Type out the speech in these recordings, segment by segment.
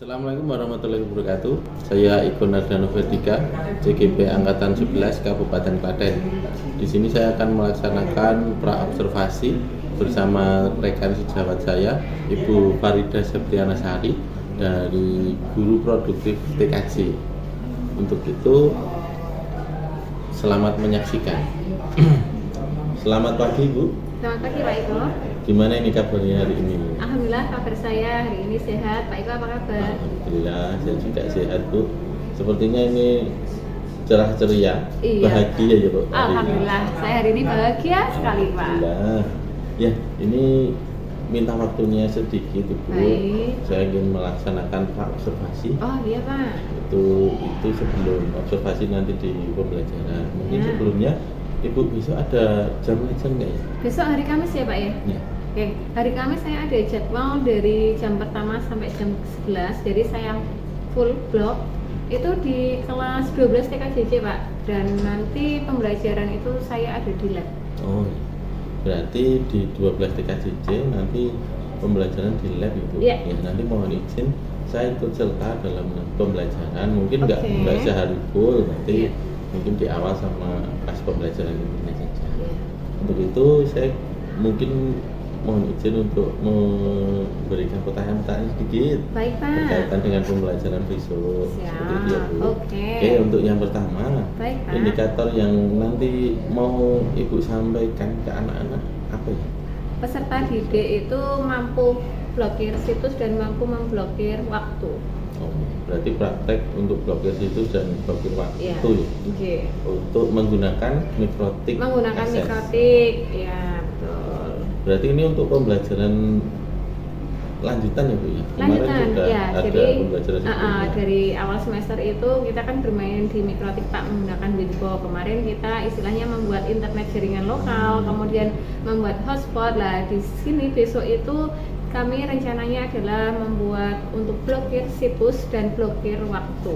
Assalamualaikum warahmatullahi wabarakatuh. Saya Iko Nardano Vertika, CGP Angkatan 11 Kabupaten Klaten. Di sini saya akan melaksanakan pra-observasi bersama rekan sejawat saya, Ibu Farida Septiana Sari dari Guru Produktif TKJ. Untuk itu, selamat menyaksikan. Selamat pagi, Bu. Selamat pagi Pak Iko. Gimana ini kabarnya hari ini? Alhamdulillah kabar saya hari ini sehat. Pak Iko apa kabar? Alhamdulillah saya juga sehat, Bu. Sepertinya ini cerah ceria, Iya. bahagia ya, Bu. Alhamdulillah saya hari ini bahagia sekali Pak. Alhamdulillah. Ya, ini minta waktunya sedikit, Bu. Baik. Saya ingin melaksanakan observasi. Oh iya Pak. Itu sebelum observasi nanti di pembelajaran. Mungkin Ya. sebelumnya Ibu besok ada jam ngajar nggak ya? Besok hari Kamis ya Pak ya? Ya. Oke, hari Kamis saya ada jadwal dari jam pertama sampai jam 11. Jadi saya full block itu di kelas 12 TKJJ Pak. Dan nanti pembelajaran itu saya ada di lab. Oh, berarti di 12 TKJJ nanti pembelajaran di lab itu. Iya. Ya, nanti mohon izin saya ikut serta dalam pembelajaran. Mungkin Oke. nggak sehari full, nanti Iya. mungkin di awal sama pas pembelajaran ini saja. Iya. Untuk itu saya mungkin mohon izin untuk memberikan pertanyaan-pertanyaan sedikit Baik Pak. berkaitan dengan pembelajaran besok. Siap. Seperti itu ya, Bu. Oke. Oke, untuk yang pertama, Baik Pak. indikator yang nanti mau Ibu sampaikan ke anak-anak apa ya? Peserta didik itu mampu blokir situs dan mampu memblokir waktu. Oh, berarti praktek untuk blokir situs dan blokir waktu Iya. ya? Oke. Untuk menggunakan mikrotik Menggunakan access. mikrotik, ya betul. Berarti ini untuk pembelajaran lanjutan ya, Bu ya? Kemarin Lanjutan, sudah ya. ada Jadi pembelajaran sebelumnya. dari awal semester itu kita kan bermain di mikrotik Pak menggunakan Winbo. Kemarin kita istilahnya membuat internet jaringan lokal, kemudian membuat hotspot. Lah di sini besok itu kami rencananya adalah membuat untuk blokir situs dan blokir waktu.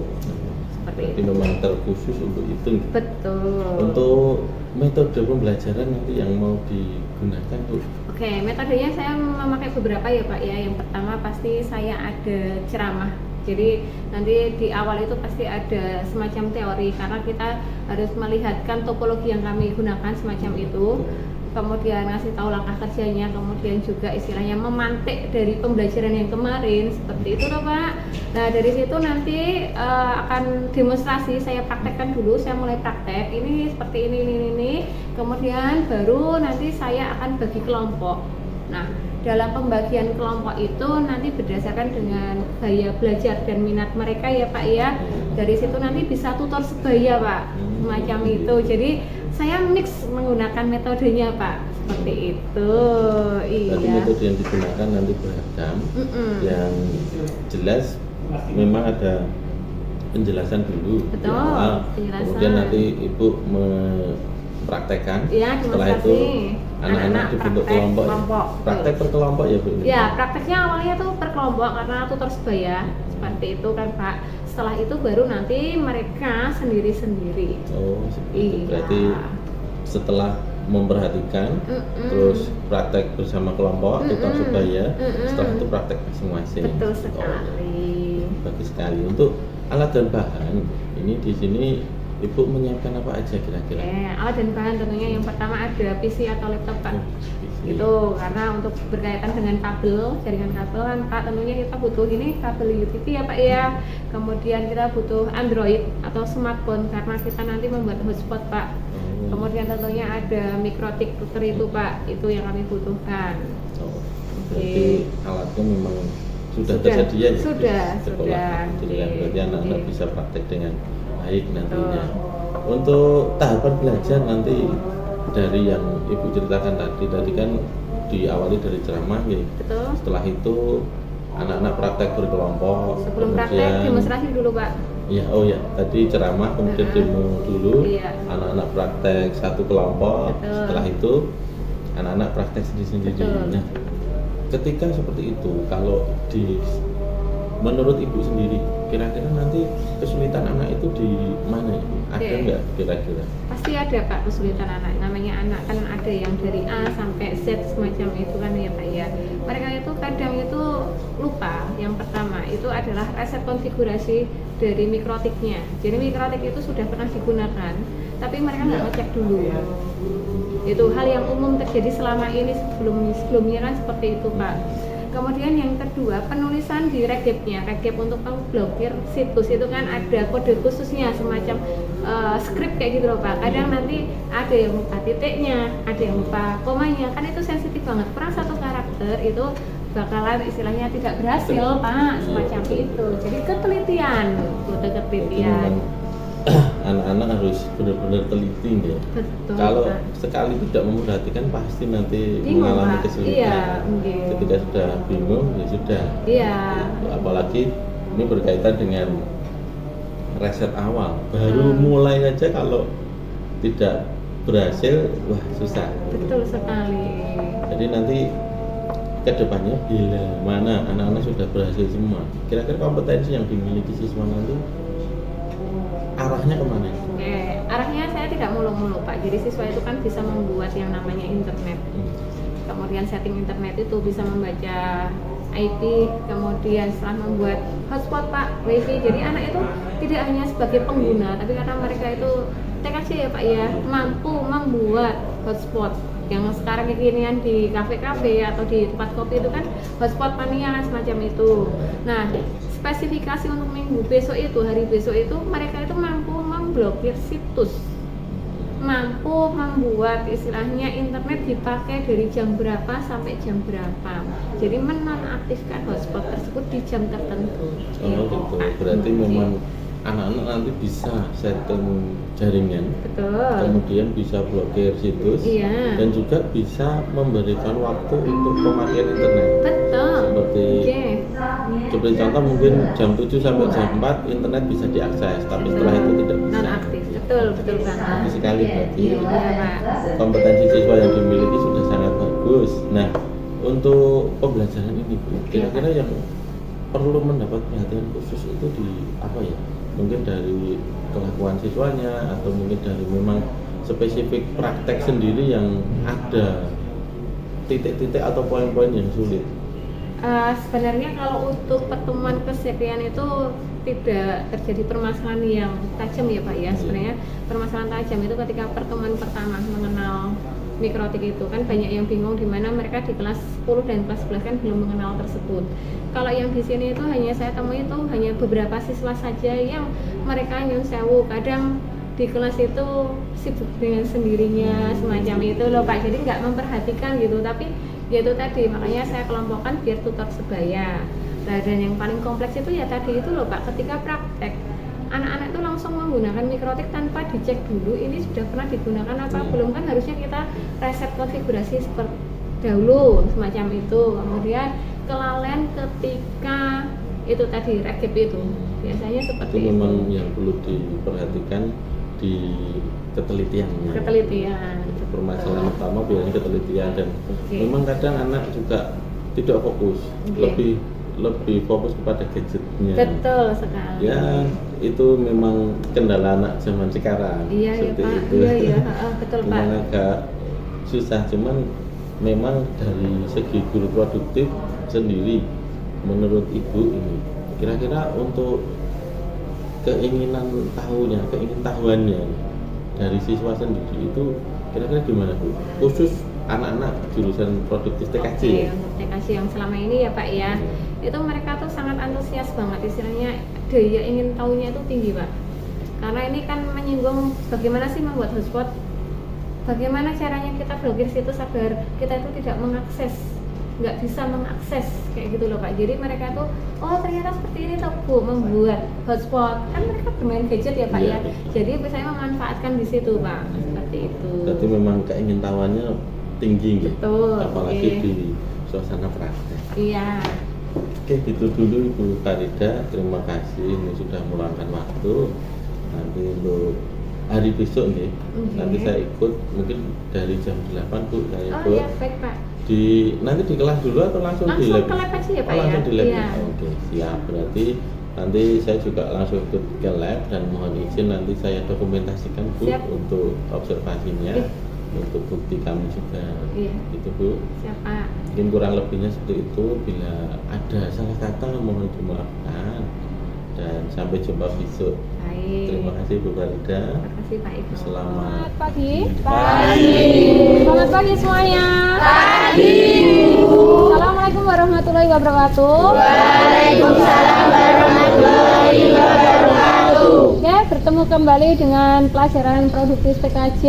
Seperti Berarti itu. memang terkhusus untuk itu. Betul. Untuk metode pembelajaran nanti yang mau digunakan, Bu? Oke, metodenya saya memakai beberapa ya Pak ya. Yang pertama pasti saya ada ceramah. Jadi nanti di awal itu pasti ada semacam teori karena kita harus melihatkan topologi yang kami gunakan semacam itu. Kemudian ngasih tahu langkah kerjanya, kemudian juga istilahnya memantik dari pembelajaran yang kemarin seperti itu loh Pak. Nah dari situ nanti akan demonstrasi, saya praktekkan dulu, saya mulai praktek ini seperti ini. Kemudian baru nanti saya akan bagi kelompok. Nah dalam pembagian kelompok itu nanti berdasarkan dengan gaya belajar dan minat mereka ya Pak ya. Dari situ nanti bisa tutor sebaya Pak, semacam itu. Jadi saya mix menggunakan metodenya Pak, seperti itu. Berarti Iya. metode yang digunakan nanti beragam. Mm-mm. Yang jelas memang ada penjelasan dulu di Betul, awal. penjelasan. Kemudian nanti Ibu mempraktekkan. Iya, Setelah itu demonstrasi. anak-anak Anak-anak dibentuk praktek kelompok. kelompok. Praktek per kelompok ya, Bu? Ya, prakteknya awalnya tuh per kelompok karena tutor sebaya, seperti itu kan Pak. Setelah itu baru nanti mereka sendiri-sendiri. Oh, seperti itu. Iya. Berarti setelah memperhatikan, terus praktek bersama kelompok, tutor sebaya, setelah itu praktek masing-masing. Betul Oh, sekali. bagus sekali. Untuk alat dan bahan, ini di sini Ibu menyiapkan apa aja kira-kira? Alat dan bahan tentunya yang pertama ada PC atau laptop Pak. PC. Itu karena untuk berkaitan dengan kabel, jaringan kabel kan Pak, tentunya kita butuh ini kabel UTP ya Pak ya. Kemudian kita butuh Android atau smartphone karena kita nanti membuat hotspot Pak. Oh. Kemudian tentunya ada mikrotik router itu Pak, itu yang kami butuhkan. Oh, berarti alatnya memang sudah Sudah, tersedia ya sudah, di sekolah. sudah. Alhamdulillah. Oke, Berarti anak-anak oke. bisa praktek dengan baik nantinya. Untuk tahapan belajar nanti dari yang Ibu ceritakan tadi kan diawali dari ceramah ya. Betul. Setelah itu anak-anak praktek berkelompok. Sebelum praktek demonstrasi dulu Pak. Ya, oh ya, tadi ceramah kemudian demo dulu. Iya. Anak-anak praktek satu kelompok. Betul. Setelah itu anak-anak praktek sendiri-sendiri. Betul. Nah, ketika seperti itu, kalau di menurut ibu sendiri, kira-kira nanti kesulitan anak itu di mana ibu? Ada Oke. nggak kira-kira? Pasti ada Pak kesulitan anak, namanya anak kan ada yang dari A sampai Z semacam itu kan ya Pak ya. Mereka itu kadang itu lupa. Yang pertama itu adalah reset konfigurasi dari mikrotiknya. Jadi mikrotik itu sudah pernah digunakan, tapi mereka nggak ngecek dulu. Itu hal yang umum terjadi selama ini, sebelumnya kan seperti itu Pak. Kemudian yang kedua, penulisan di regepnya. Regep untuk memblokir situs itu kan ada kode khususnya, semacam script kayak gitu loh Pak. Kadang nanti ada yang lupa titiknya, ada yang lupa komanya, kan itu sensitif banget. Kurang satu karakter itu bakalan istilahnya tidak berhasil Pak, semacam itu. Jadi ketelitian, kode Jadi ketelitian. memang anak-anak harus benar-benar teliti ya. Betul Kalau Pak. sekali tidak memperhatikan pasti nanti Bingung, mengalami Pak. kesulitan. Iya, mungkin. Ketika sudah bingung ya sudah. Iya. Apalagi ini berkaitan dengan reset awal. Baru mulai aja kalau tidak berhasil, wah susah. Betul sekali. Jadi nanti kedepannya bila mana anak-anak sudah berhasil semua, kira-kira kompetensi yang dimiliki siswa nanti arahnya kemana? Oke, arahnya saya tidak muluk-muluk Pak. Jadi siswa itu kan bisa membuat yang namanya internet. Kemudian setting internet itu bisa membaca IP, kemudian setelah membuat hotspot Pak, WiFi. Jadi anak itu tidak hanya sebagai pengguna, tapi karena mereka itu TKC ya Pak ya, mampu membuat hotspot. Yang sekarang kekinian di kafe-kafe atau di tempat kopi itu kan hotspot mania kan semacam itu. Nah, spesifikasi untuk minggu besok itu, hari besok itu mereka itu mampu memblokir situs, mampu membuat istilahnya internet dipakai dari jam berapa sampai jam berapa. Jadi menonaktifkan hotspot tersebut di jam tertentu. Oh gitu. Berarti memang anak-anak nanti bisa setting jaringan, Betul. kemudian bisa blokir situs, Iya. dan juga bisa memberikan waktu untuk pemakaian internet. Betul. Seperti contoh mungkin jam 7 sampai jam 4 internet bisa diakses, tapi setelah itu tidak bisa. Non-aktif. Betul banget. Bagus sekali berarti. Iya Pak. Kompetensi siswa yang dimiliki sudah sangat bagus. Nah, untuk pembelajaran ini Bu, kira-kira yang perlu mendapat perhatian khusus itu di apa ya? Mungkin dari kelakuan siswanya atau mungkin dari memang spesifik praktek sendiri yang ada titik-titik atau poin-poin yang sulit. Sebenarnya kalau untuk pertemuan kesekian itu tidak terjadi permasalahan yang tajam ya Pak ya. Sebenarnya permasalahan tajam itu ketika pertemuan pertama mengenal mikrotik itu kan banyak yang bingung di mana mereka di kelas 10 dan kelas 11 kan belum mengenal tersebut. Kalau yang di sini itu hanya saya temui itu hanya beberapa siswa saja yang mereka nyun sewu, kadang di kelas itu sibuk dengan sendirinya semacam itu loh Pak. Jadi nggak memperhatikan gitu, tapi ya itu tadi makanya saya kelompokkan biar tutor sebaya. Nah, dan yang paling kompleks itu ya tadi itu loh Pak, ketika praktek anak-anak itu langsung menggunakan mikrotik tanpa dicek dulu ini sudah pernah digunakan apa belum, kan harusnya kita reset konfigurasi seperti dahulu semacam itu. Kemudian kelalaian ketika itu tadi regep itu biasanya seperti Itu memang yang perlu diperhatikan di ketelitiannya. ketelitian. Permasalahan utama biasanya ketelitian, dan Oke. memang kadang anak juga tidak fokus, Oke. lebih fokus kepada gadgetnya. Betul sekali. Ya, itu memang kendala anak zaman sekarang. Iya ya seperti Pak. itu. Iya betul Pak. Memang agak susah, cuman memang dari segi guru produktif sendiri, menurut ibu ini, kira-kira untuk keingin tahuannya dari siswa sendiri itu kira-kira gimana Bu? Khusus anak-anak jurusan produktif TKC Oke, ya? untuk TKC yang selama ini ya Pak ya, itu mereka tuh sangat antusias banget, istilahnya daya ingin tahunya itu tinggi Pak. Karena ini kan menyinggung bagaimana sih membuat hotspot, bagaimana caranya kita blokir situs agar kita itu tidak nggak bisa mengakses kayak gitu loh Pak. Jadi mereka tuh, oh ternyata seperti ini tuh Bu membuat hotspot. Kan mereka bermain gadget ya Pak Iya, ya. betul. Jadi saya memanfaatkan di situ Pak, seperti itu. Berarti memang keingintahuannya tinggi gitu. Betul, Apalagi oke. di suasana praktek. Iya. Oke, gitu dulu Ibu Farida. Terima kasih ini sudah meluangkan waktu. Nanti untuk hari besok nih. Oke. Nanti saya ikut mungkin dari jam 8 Bu saya Oh ikut. ya, baik Pak. Nanti di kelas dulu atau langsung di Langsung lab? ke lab aja ya Pak Oh, langsung ya? di lab. Iya. Oke, siap. Berarti nanti saya juga langsung ikut ke lab dan mohon izin nanti saya dokumentasikan Bu Siap. untuk observasinya, Iya. untuk bukti kami juga. Iya. Itu Bu. Siap Pak. Mungkin kurang lebihnya seperti itu. Bila ada salah kata mohon dimaafkan dan sampai jumpa besok. Baik. Terima kasih Bu Farida. Terima kasih Pak Ibnu. Selamat pagi. Pagi. Selamat pagi semuanya. Pagi. Assalamualaikum warahmatullahi wabarakatuh. Waalaikumsalam warahmatullahi wabarakatuh. Oke, bertemu kembali dengan pelajaran produktif PKJ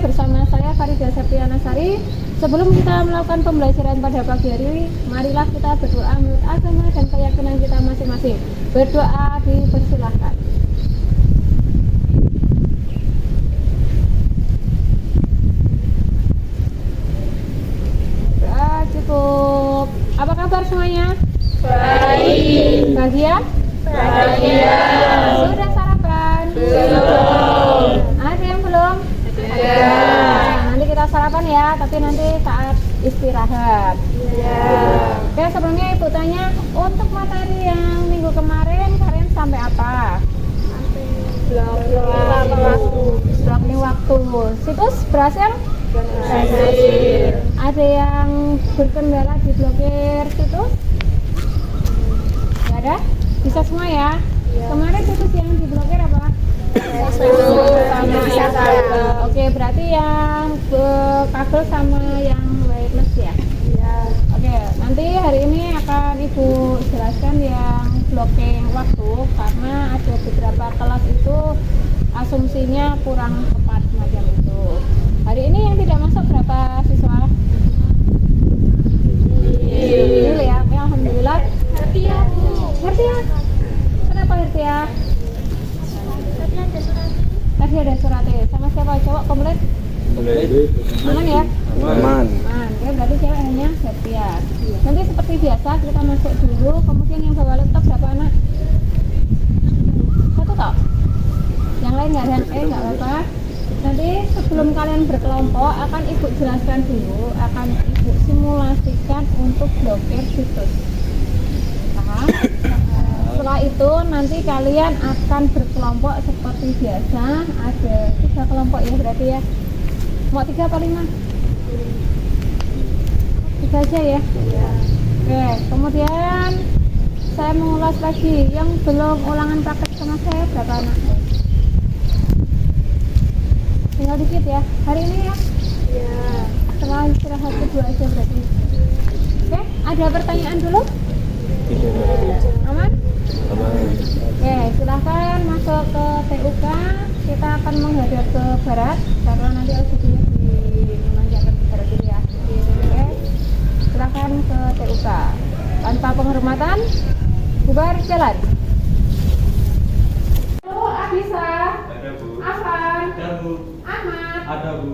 bersama saya Farida Septianasari. Sebelum kita melakukan pembelajaran pada pagi hari, marilah kita berdoa menurut agama dan keyakinan kita masing-masing. Berdoa dipersilahkan. Cukup. Apa kabar semuanya? Baik. Bahagia? Bahagia. Sudah sarapan? Belum. Ada yang belum? Ada. Nanti kita sarapan ya, tapi nanti saat istirahat. Ya. Oke, sebelumnya Ibu tanya, untuk materi yang minggu kemarin kalian sampai apa? Blocking waktu. Situs berhasil? Berhasil. Ada yang berkendala di blokir situs? Gak ada? Bisa semua ya? Kemarin situs yang diblokir apa? Oke, berarti yang kabel sama yang wireless ya? Oke, nanti hari ini akan Ibu jelaskan yang blocking waktu karena ada beberapa kelas itu asumsinya kurang tepat macam itu. Hari ini yang tidak masuk berapa siswa? Dulu ya, oke, alhamdulillah. Ngerti ya? Kenapa ngerti ya? Tadi ada suratnya. Sama siapa cowok komplit? Aman ya? Aman. Aman. Ya berarti cewek hanya Septia. Nanti seperti biasa kita masuk dulu. Kemudian yang bawa laptop berapa anak? Satu toh? Yang lain nggak ada? Nggak apa-apa. Nanti sebelum kalian berkelompok akan Ibu jelaskan dulu, akan Ibu simulasikan untuk blokir situs. Paham? Setelah itu nanti kalian akan berkelompok seperti biasa. Ada 3 kelompok ya berarti ya. Mau 3 apa 5? 3 aja ya. Oke, kemudian saya mengulas lagi yang belum ulangan praktek sama saya berapa anak? Tinggal dikit ya. Hari ini ya? Setelah istirahat kedua aja berarti. Oke, ada pertanyaan dulu? Aman? Oke, silahkan masuk ke TUK. Kita akan menghadap ke barat karena nanti LCD-nya dimanjakan ke barat dulu ya. Oke, silahkan ke TUK. Tanpa penghormatan, bubar jalan. Halo, Abisa. Ada Bu. Afan. Ada Bu. Ahmad. Ada Bu.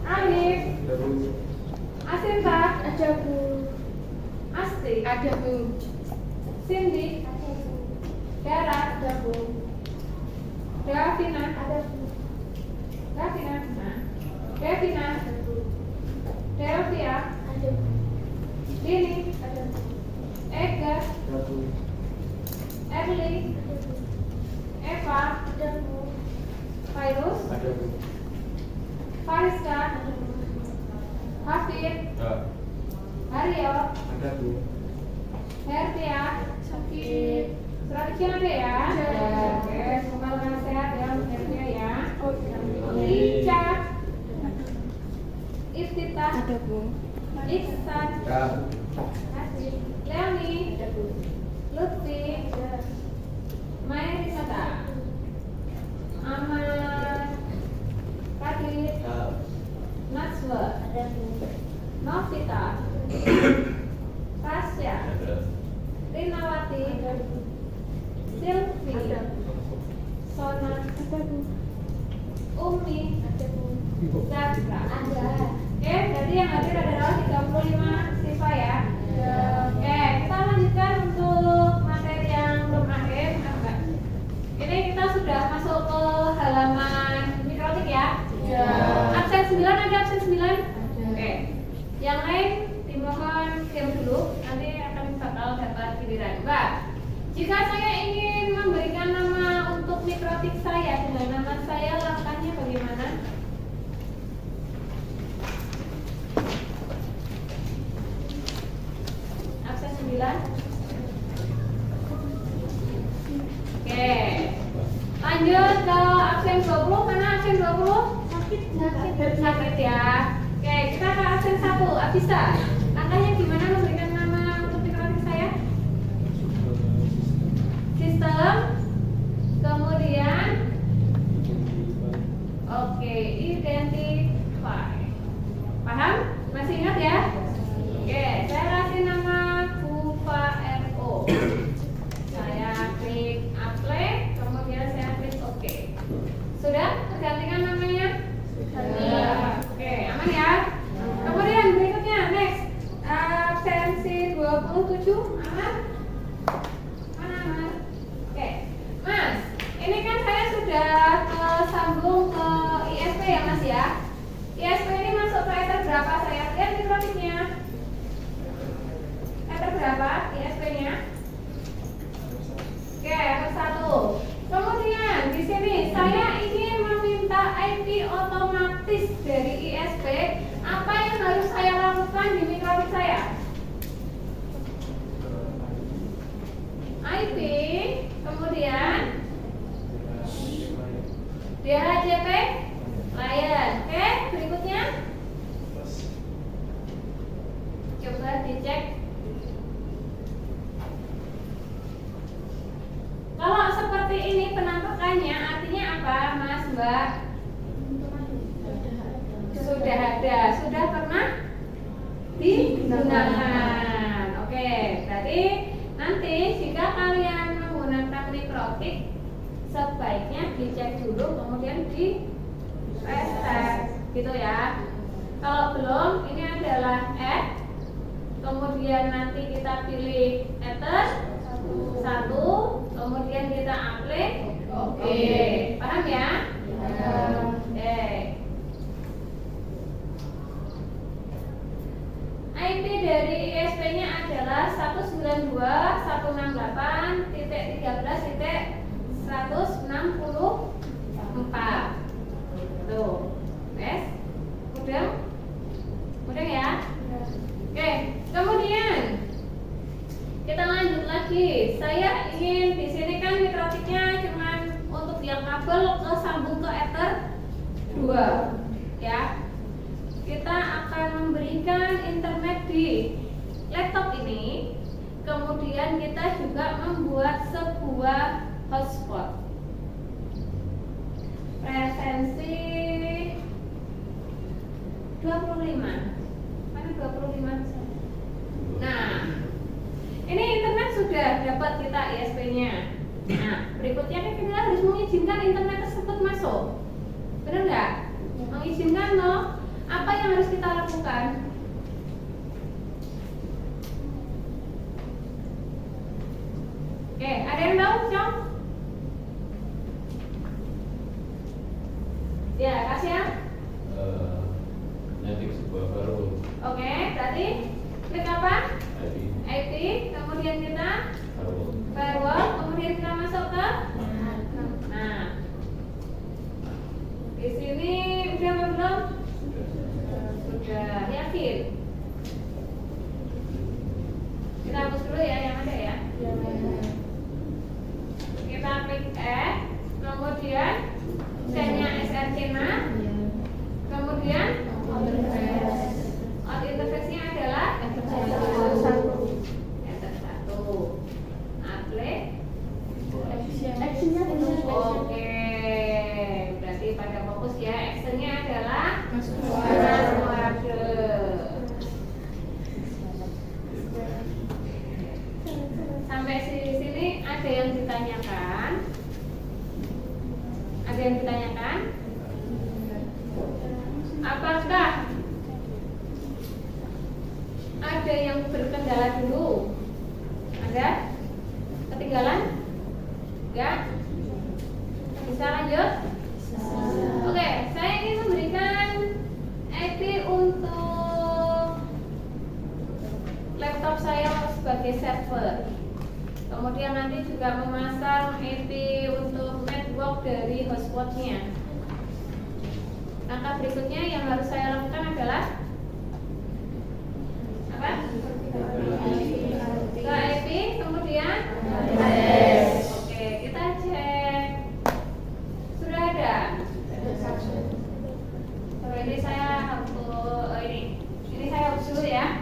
Alif. Ada Bu. Asinta. Ada Bu. Asti. Ada Bu. Cindy. Ada Bu. Dara. Ada Bu. Davina. Ada Bu. Davina. Devina. Delvia. Ada Bu. Dini. Ada Bu. Ega. Ada Bu. Erli. Ada Bu. Eva. Ada Bu. Fairuz. Ada Bu. Fariska. Ada Bu. Hafid. Ya. Haryo. Ada Bu. Hertia. Sakit. Surat izin ada ya? Ada. Oke, semoga lekas sehat ya Hertia ya. Oh, iya. Ica. Iftitah. Ada Bu. Iksan. Ya. Asih. Leoni. Ada Bu. Lutfi. Ada. Mairisata. Aman. Kadit. Ya. Najwa. Ada Bu. Novita. Tasya. Ada. Rinawati. Ada Bu. Silvi. Ada Bu. Sona. Ada Bu. Umi. Ada Bu. Zatra. Ada. Oke, jadi yang hadir adalah 35 siswa ya. Ada. Oke, kita lanjutkan untuk materi yang belum akhir. Ini kita sudah masuk ke halaman Jika saya ingin memberikan nama untuk mikrotik saya dengan nama saya, langkahnya bagaimana? Absen 9. Oke. Lanjut ke absen 20. Mana absen 20? Sakit ya. Oke, kita ke absen 1. Abisa. Langkahnya gimana memberikan nama untuk mikrotik saya? Sistem. Kemudian oke, identify. Paham? Masih ingat ya? Oke, saya kasih nama Kuva RO. Saya klik apply, kemudian saya klik OK. Sudah tergantikan namanya? Sudah. Oke, aman ya? Kemudian berikutnya, next. Absensi 27, aman? Mana aman? Oke, Mas, ini kan saya sudah sambung ke ISP ya Mas ya? ISP ini masuk ke ether berapa? Saya lihat mikrotiknya. Ether berapa ISP-nya? Oke, ether 1. Kemudian di sini saya ingin meminta IP otomatis dari ISP. Apa yang harus saya lakukan di mikrotik saya? IP, kemudian DHCP client. Oke, berikutnya coba dicek. Kalau seperti ini penampakannya artinya apa, Mas, Mbak? Sudah ada, sudah pernah digunakan. Oke, berarti nanti jika kalian menggunakan mikrotik, sebaiknya dicek dulu kemudian di reset gitu ya. Kalau belum, ini adalah add, kemudian nanti kita pilih ether 1, kemudian kita apply. Oke, paham ya? Oke. IP dari ISP-nya adalah 192.168.13.164. Tuh, yes? Mudah ya? Oke, kemudian kita lanjut lagi. Saya ingin di sini kan mikrotiknya cuman untuk yang kabel ke sambung ke ether 2, ya. Kita akan memberikan internet di laptop ini. Kemudian kita juga membuat sebuah hotspot. Presensi 25. Mana 25? Nah, ini internet sudah dapat kita ISP-nya. Nah, berikutnya kan kita harus mengizinkan internet tersebut masuk. Benar nggak? Mengizinkan loh. Apa yang harus kita lakukan? Oke, ada yang tahu, Cong? Ya, kasih ya. Nyetik sebuah firewall. Oke, berarti klik apa? IP. IP, kemudian kita Firewall. firewall, kemudian kita masuk ke. Nah, di sini udah apa belum? Sudah, yakin? Kita hapus dulu ya yang ada ya. Kita klik add, kemudian setnya src-nya, kemudian out interface-nya adalah enter 1, apply. Actionnya benar. Oke, berarti pada fokus ya. Actionnya adalah masuk sampai sini ada yang ditanyakan? Ada yang ditanyakan? Apakah ada yang berkendala dulu? Ada? Ketinggalan? Enggak? Bisa lanjut? Oke, saya ingin memberikan IP untuk laptop saya sebagai server. Kemudian nanti juga memasang IP untuk network dari hotspotnya. Langkah berikutnya yang harus saya lakukan adalah apa? Ke IP, kemudian oke, kita cek. Sudah ada. So, ini saya hapus ini saya hapus dulu ya.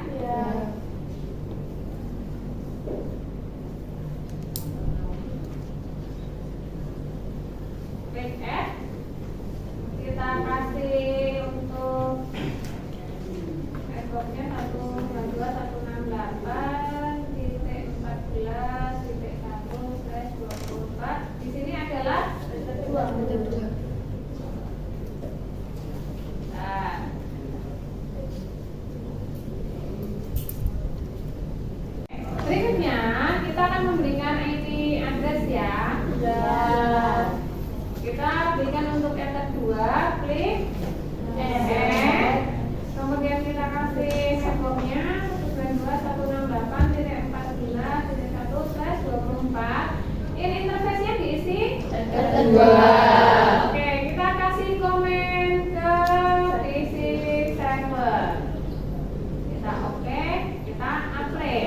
Klik add. Kita kasih untuk networknya 192.168.14.1/24. Di sini adalah metode 2. Nah, berikutnya kita akan memberikan IP address ya. Kita berikan untuk ether 2, klik add. Kemudian kita kasih networknya 192.168.14.1/24. Ini interface-nya diisi ether 2. Oke, kita kasih komen ke PC server. Kita oke, kita apply.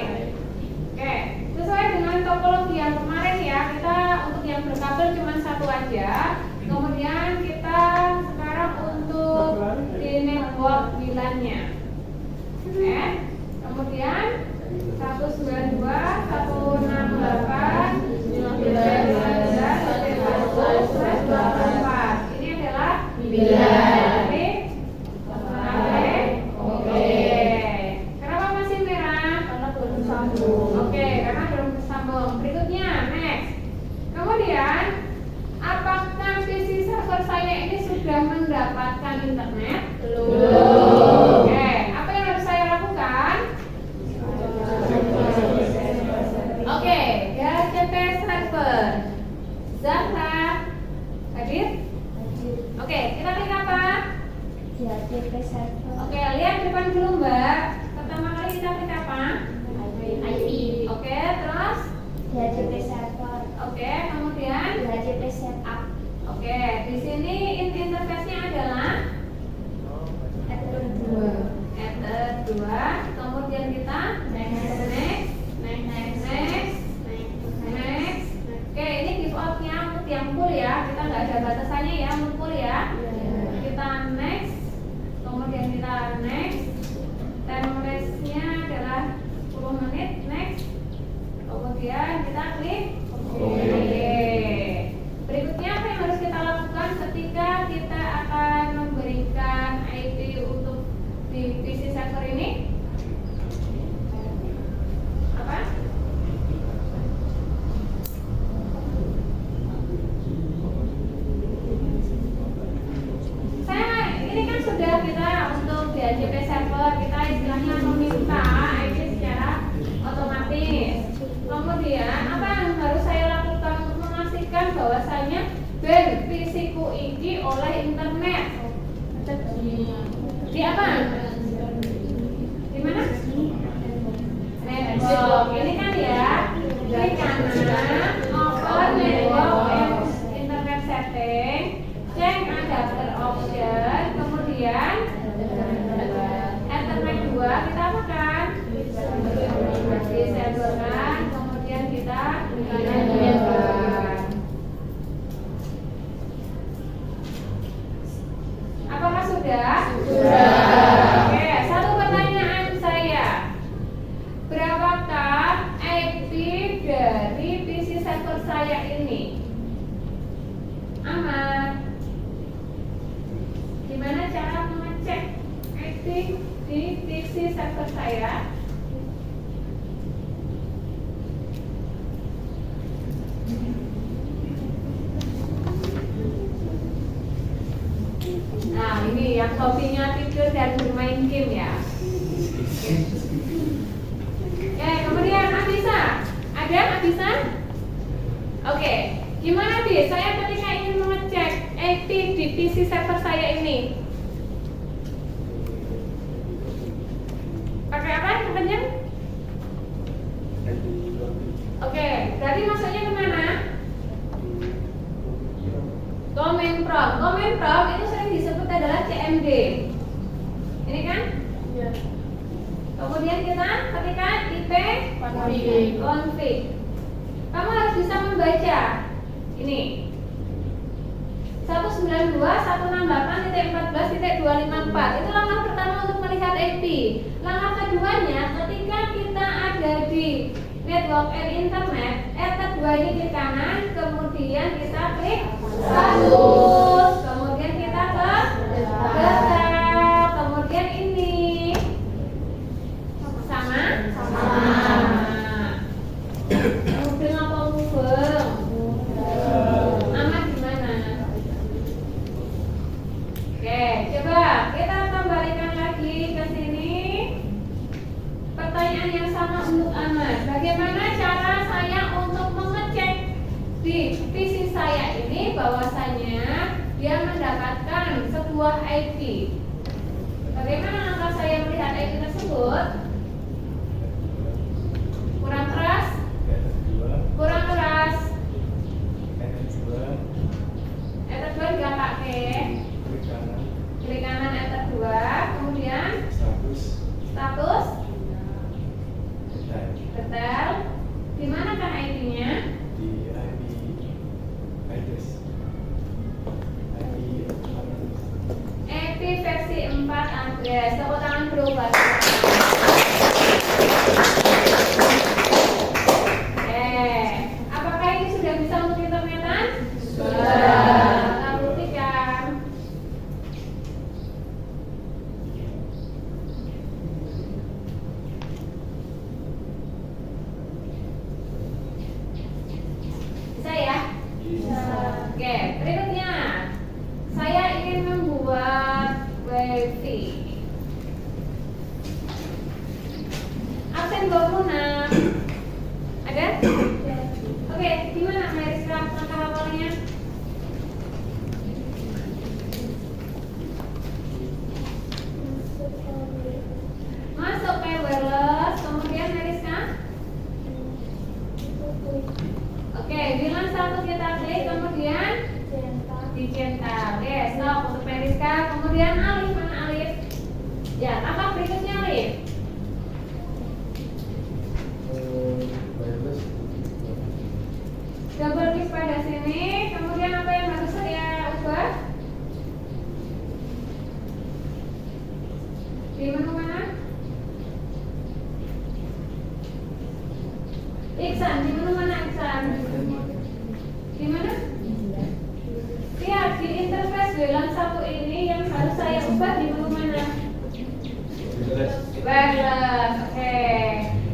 Oke, sesuai dengan topologi yang kemarin ya, kita untuk yang berkabel cuma satu aja. Kemudian kita sekarang untuk di network WLAN-nya. Oke, kemudian 192.168.14.1/24. Ini adalah WLAN. Oke. Kenapa masih merah? Karena belum sambung. Oke, karena belum tersambung. Berikutnya, next. Kemudian, apakah PC server saya ini sudah mendapatkan internet? Belum. Oke, apa yang harus saya lakukan? Oke, DHCP server. Zahra, hadir? Oke, kita klik apa? DHCP server. Oke, lihat depan dulu Mbak. Pertama kali kita klik apa? IP. Oke, terus? DHCP server. Oke, kemudian? DHCP setup. Oke, di sini interface-nya adalah Ether 2. ether 2. Kemudian kita next. Oke, ini default-nya mood yang full ya. Kita nggak ada batasannya ya, mood full ya. Kita next. Kemudian kita next. Time range-nya adalah 10 menit. Next. Kemudian kita klik oke. Berikutnya apa yang harus kita lakukan ketika kita akan memberikan IP untuk di PC server ini? Apa? Ini kan sudah kita untuk DHCP server, kita istilahnya meminta IP secara otomatis. Kemudian apa yang harus saya lakukan untuk memastikan bahwasanya ben PC ku ini oleh internet? Di apa? Di mana? Network. Ini kan ya, klik kanan, open network internet setting, cek adapter option, kemudian Ethernet 2 kita apakan? Disablekan, kemudian kita nyalakan. Apakah sudah? Sudah. Oke, satu pertanyaan saya. Berapakah IP dari PC server saya ini? Aman. Gimana cara mengecek IP di PC server saya? Nah, ini yang hobinya tidur dan bermain game ya. Oke, kemudian Abisa. Ada Abisa? Oke, gimana Bi? Saya ketika ingin mengecek IP di PC server saya ini, pakai apa? Kemudian Oke, berarti masuknya kemana? Comenprom. Comenprom itu sering disebut adalah CMD. Ini kan? Iya. Kemudian kita ketikkan IP config. Kamu harus bisa membaca ini 192.168.14.254. Itu langkah pertama untuk melihat IP. Langkah keduanya ketika kita ada di network and internet, tab 2 ini klik kanan, kemudian kita klik status, kemudian kita ke detail, kemudian ini sama. Mubeng apa mubeng? Amat gimana? Oke, coba kita kembalikan lagi ke sini. Pertanyaan yang sama untuk Ahmad. Bagaimana cara saya untuk mengecek di PC saya ini bahwasanya dia mendapatkan sebuah IP? Bagaimana langkah saya melihat IP tersebut? Kurang keras? Kurang keras. Tab 2 juga pakai. Klik kanan tab 2, kemudian status. Detail. Di manakah IP-nya? IP versi 4 address. Tepuk tangan berubah. Apakah ini sudah bisa untuk internetan? Sudah. Kita buktikan. Bisa ya? Bisa. Oke, berikutnya saya ingin membuat wifi. Absen bangunan. Ada? Oke, gimana Mariska langkah awalnya? Masuk ke wireless, kemudian Mariska. Oke, bilang satu kita klik, kemudian dicetak. Oke, stop untuk Mariska. Kemudian Alif, mana Alif? Ya, langkah berikutnya Alif. Double klik pada sini, kemudian apa yang harus saya ubah? Di menu mana? Iksan, di menu mana Iksan? Di mana? Lihat di interface WLAN 1 ini yang harus saya ubah di menu mana? Wireless. Oke.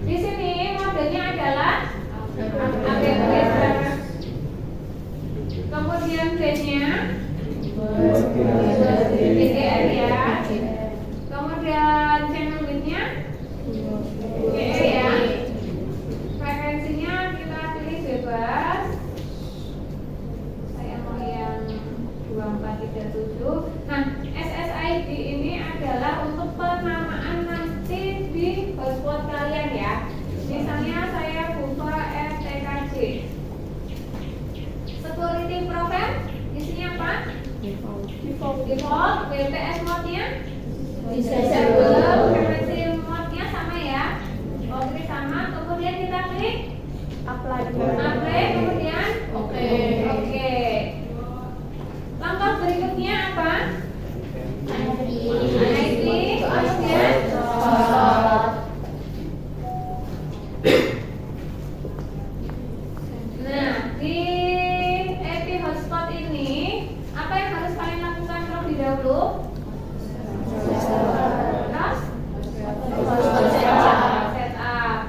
Di sini modenya adalah ABB. Kemudian bandnya DDR ya. Kemudian channel widthnya WE ya. Frekuensinya kita pilih bebas. Saya mau yang 2437. Nah, SSID ini adalah untuk penamaan nanti di hotspot kalian ya. Misalnya saya buka FTKJ. Security profile isinya apa? Default. WPS mode-nya disable. Frequency mode-nya sama ya. Oke, sama. Kemudian kita klik apply. Kemudian oke. Langkah berikutnya apa? ID. Kemudian nah, di IP hotspot ini apa yang harus kalian lakukan terlebih dahulu? Terus setup.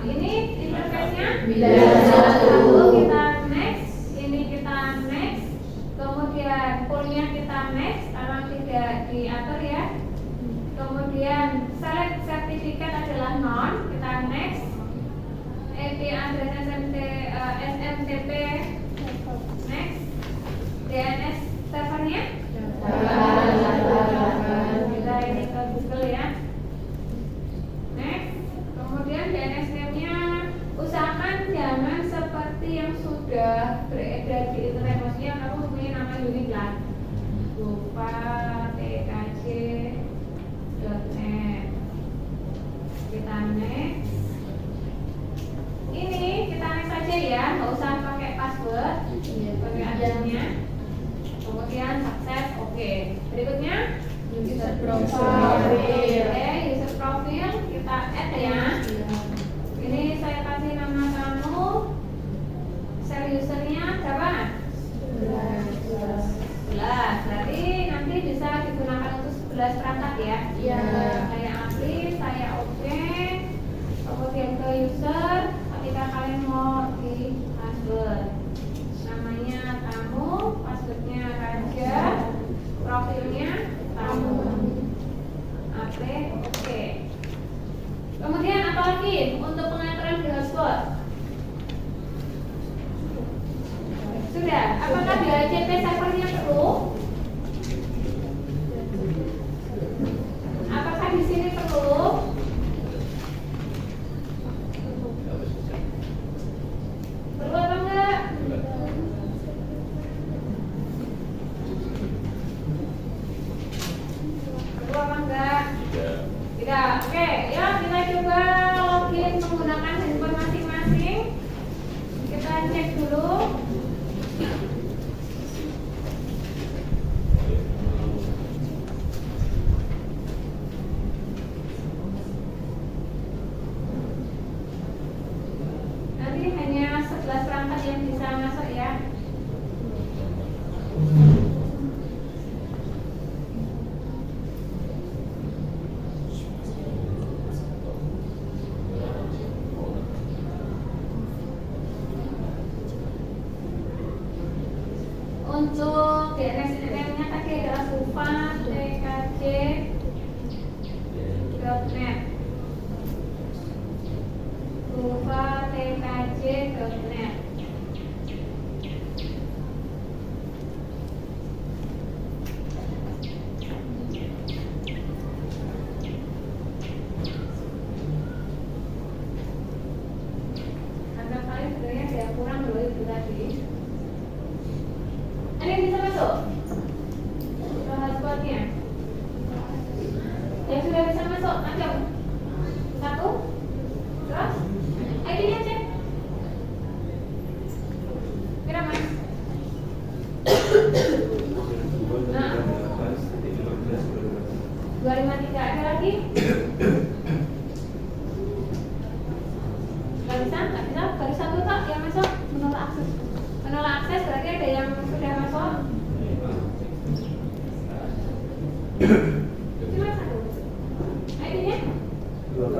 Ini interface-nya lalu kita next, ini kita next, kemudian pool-nya kita next karena tidak diatur ya. Kemudian select sertifikat adalah non, kita next. IP address SMTP next. DNS servernya di internet, maksudnya kamu punya nama unik lah. gopatkc.net. Kita next. Ini kita next saja ya, nggak usah pakai password, pakai adanya. Kemudian sukses, oke. Berikutnya user profile. User profile kita add ya. Ini saya kasih nama kamu. Share usernya berapa? 11. Berarti nanti bisa digunakan untuk 11 perangkat ya. Iya. Saya update, saya oke. Kemudian ke user, ketika kalian mau di password, namanya kamu, passwordnya Raja, profilnya kamu. Update, oke. Kemudian apa lagi untuk pengaturan di hotspot? Sudah. Apakah DHCP servernya perlu? Apakah di sini perlu? Perlu apa enggak? Perlu apa enggak? Tidak. Oke, ya kita coba login menggunakan handphone masing-masing. Kita cek dulu. Nanti hanya 11 perangkat yang bisa masuk ya. Untuk DNS-nya tadi adalah gopatkc.net. gopatkc.net. Agak kali sebenarnya ada kurang loh itu tadi. Ada yang bisa masuk? Ke hotspotnya? Yang sudah bisa masuk, macam 1. Terus? ID-nya cek. Kira mas? Nah, 253 ada lagi? Gak bisa? Gak bisa? Baru 1 tak yang masuk? Menolak akses. Menolak akses berarti ada yang sudah masuk. Cuma 1. ID-nya? 2?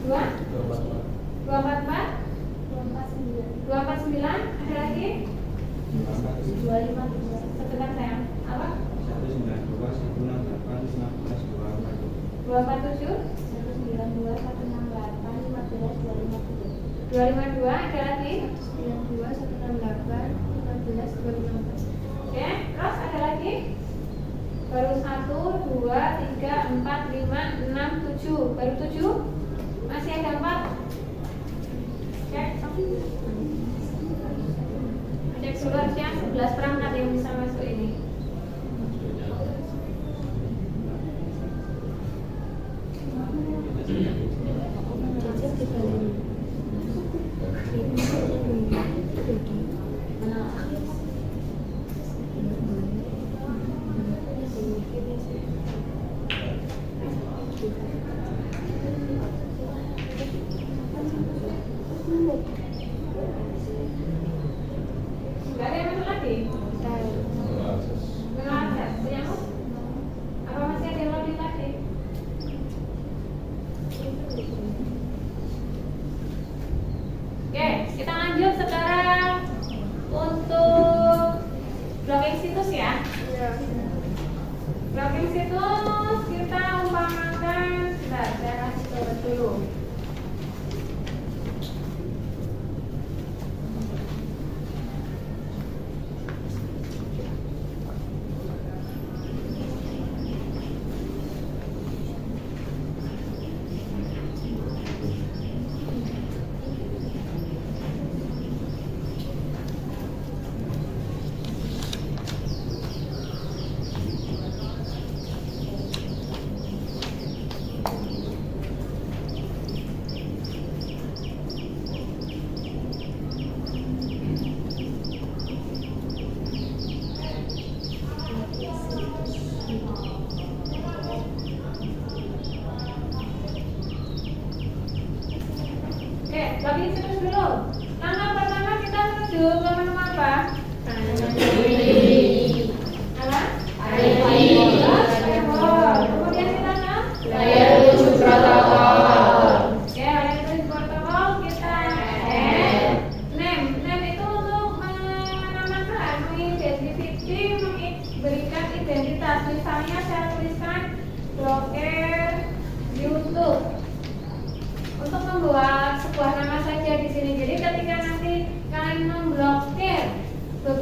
244? 249? Ada lagi? 252. Sebentar sayang. Apa? 247? 192 168 15 252. 252 ada lagi? 192 168 15 254. Oke, terus ada lagi? Baru 1, 2, 3, 4, 5, 6, 7. Baru 7? Masih ada 4? Cek. Cek dulu harusnya 11 perangkat yang bisa masuk ini. Gak ada yang masuk lagi? Belum akses. Punyamu? Apa masih ada yang loading lagi? Oke, kita lanjut sekarang untuk blocking situs ya. Blocking situs kita umpamakan, sebentar, saya kasih coba dulu.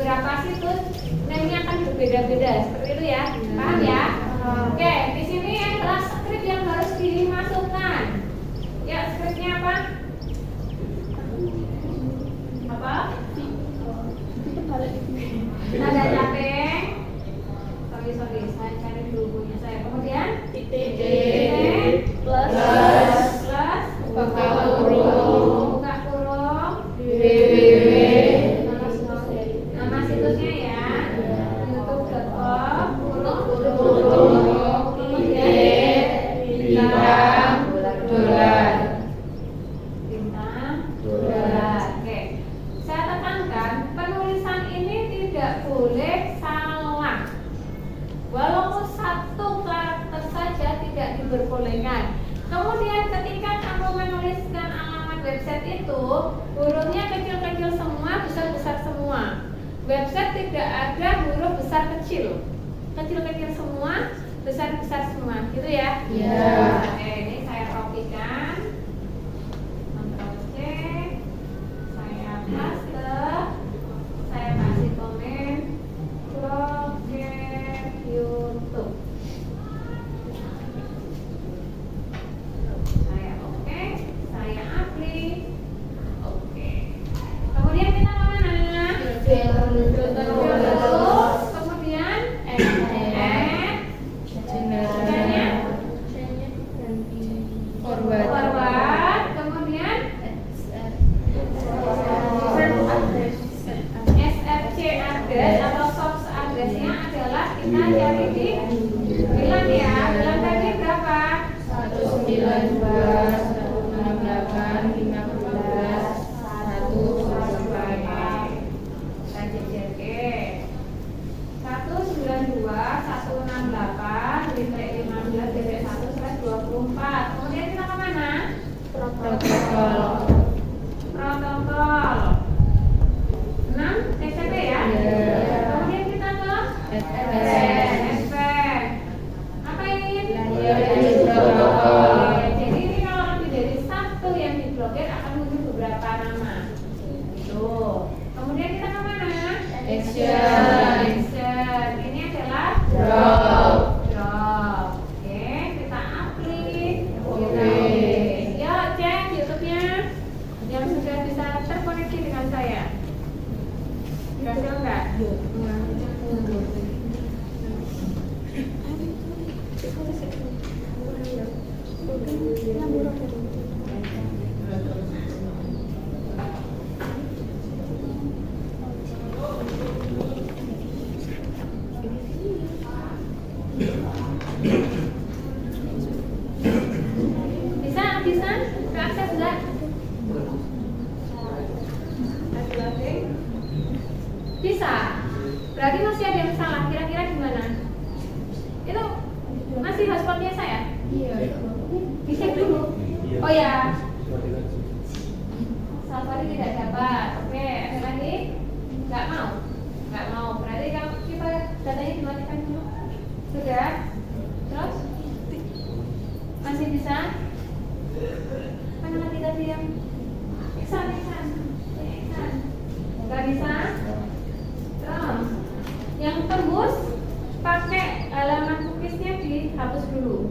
beberapa situs name-nya akan berbeda-beda seperti itu ya. Paham ya? Oke, di sini adalah skrip yang harus dimasukkan. Ya, skripnya apa? Apa? Nada capek. Sorry, saya cari dulu punya saya. Kemudian titik plus buka kurung nama situsnya ya, youtube.com bintang dolar. Oke, saya tekankan penulisan ini tidak boleh salah. Walaupun satu karakter saja tidak diperbolehkan. Kemudian ketika kamu menuliskan alamat website itu, hurufnya kecil-kecil semua, besar-besar semua. Website tidak ada huruf besar kecil. Kecil-kecil semua, besar-besar semua. Gitu ya? Iya. Oke, ini saya kopikan. Ctrl C. Saya paste. Saya kasih komen. Blogger YouTube. Saya oke, saya upload. Oke. Kemudian kita kemana? Terus kemudian forward. Kemudian SRC address atau source addressnya adalah kita cari di bilang ya, bilang tadi berapa? 192.168.15/24. Kemudian kita kemana? Protokol 6 SMP ya? Kemudian kita ke SP. Apa ini? Jadi ini kalau lebih dari satu yang diblokir akan muncul beberapa nama. Tuh. Kemudian kita kemana? Action. Ini adalah drop. Oke, kita upload. Yuk cek YouTube-nya yang sudah bisa terkoneksi dengan saya. Berhasil enggak? Bisa? Keakses enggak? Bisa. Berarti masih ada yang salah. Kira-kira gimana? Itu masih hotspotnya saya? Iya. Dicek dulu. Oh ya. Safari tidak dapat. Oke, ada lagi? Nggak mau. Berarti kalau kita datanya dimatikan dulu. Sudah? Terus? Masih bisa? Mana tadi yang iksan. Nggak bisa? Terus yang tembus pakai halaman cookiesnya dihapus dulu.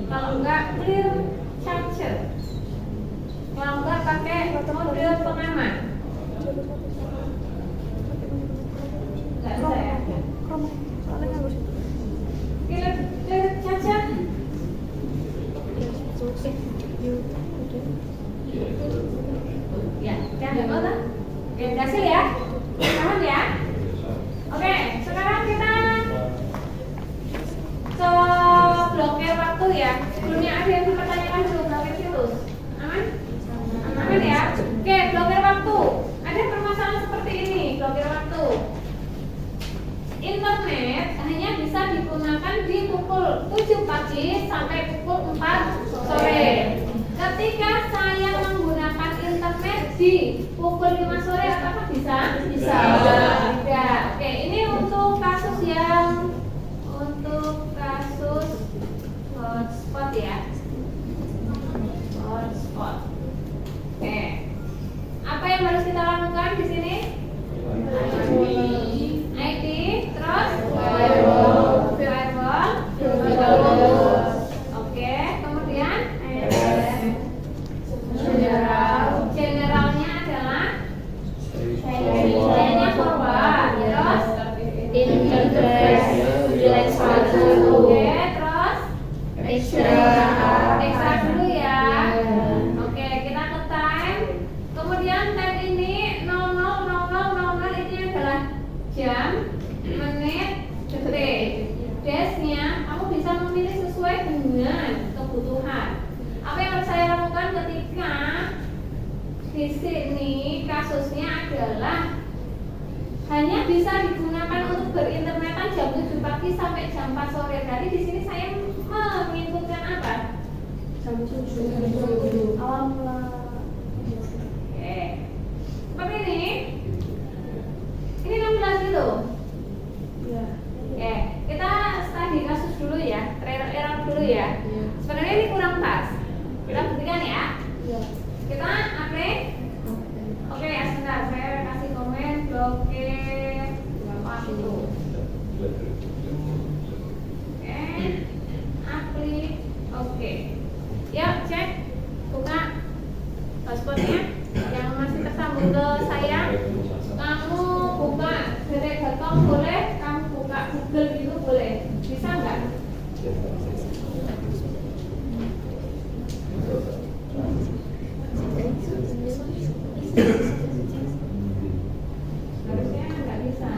Kalau enggak clear capture. Kalau enggak pakai mode pengaman. Enggak bisa ya? Clear capture. Ya, jangan lupa. Oke, berhasil ya? Paham ya? Oke, sekarang kita ke blokir waktu ya. Sebelumnya ada yang dipertanyakan dulu blokir situs. Aman? Aman ya? Oke, blokir waktu. Ada permasalahan seperti ini, blokir waktu. Internet hanya bisa digunakan di pukul 7 pagi sampai pukul 4 sore. Ketika saya menggunakan internet di pukul 5 sore, apakah bisa? Bisa. Tidak. Oke, ini untuk kasus hotspot ya. Hotspot. Oke. Apa yang harus kita lakukan di sini? ID, terus firewall. Oke, kemudian generalnya adalah saya forward, terus interface relax oke, terus extra dulu ya. Oke, kita ke time. Kemudian time ini 00:00 ini adalah jam, menit, detik. Dash-nya kamu bisa memilih sesuai dengan kebutuhan. Apa yang harus saya lakukan ketika di sini kasusnya adalah hanya bisa digunakan untuk berinternetan jam 7 pagi sampai jam 4 sore. Berarti di sini saya menginputkan apa? jam 7 awal mula. Oke. Seperti ini. Ini 16 gitu. Ya. Oke, kita study kasus dulu ya, error dulu ya. Sebenarnya ini kurang pas. Kita buktikan ya. Ya. Kita upload. Oke, ya sebentar, saya kasih komen blokir waktu. Oke, upload. Oke. Yuk cek, buka hotspotnya yang masih tersambung ke saya. Kamu buka direct.com boleh, kamu buka Google gitu boleh, bisa nggak? Harusnya nggak bisa.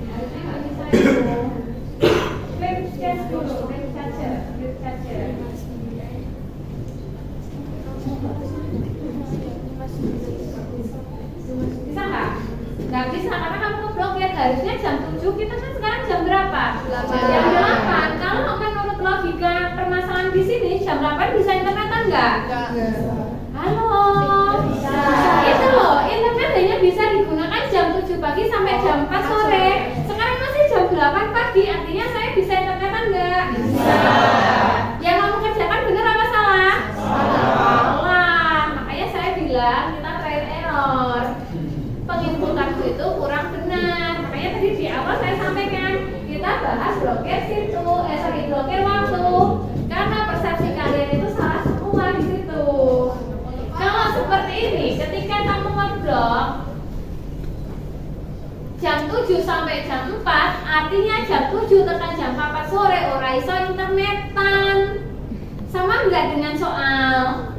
Harusnya nggak bisa itu. Flip charge dulu, flip charger. Bisa nggak? Nggak bisa karena kamu ngeblokir. Harusnya jam 7, kita kan sekarang jam berapa? Jam 8. Kalau menurut logika permasalahan di sini jam 8 bisa internetan nggak? Halo. Itu loh, internet hanya bisa digunakan jam 7 pagi sampai jam 4 sore. Sekarang masih jam 8 pagi, artinya saya bisa internetan nggak? Bisa. Yang kamu kerjakan benar apa salah? Salah. Makanya saya bilang kita trial error. Penginputanku itu kurang benar. Makanya tadi di awal saya sampaikan kita bahas blokir blokir waktu. Karena persepsi kalian itu salah semua di situ. Kalau seperti ini, ketika kamu ngeblok jam 7 sampai jam 4, artinya jam 7 tekan jam 4 sore ora iso internetan. Sama enggak dengan soal?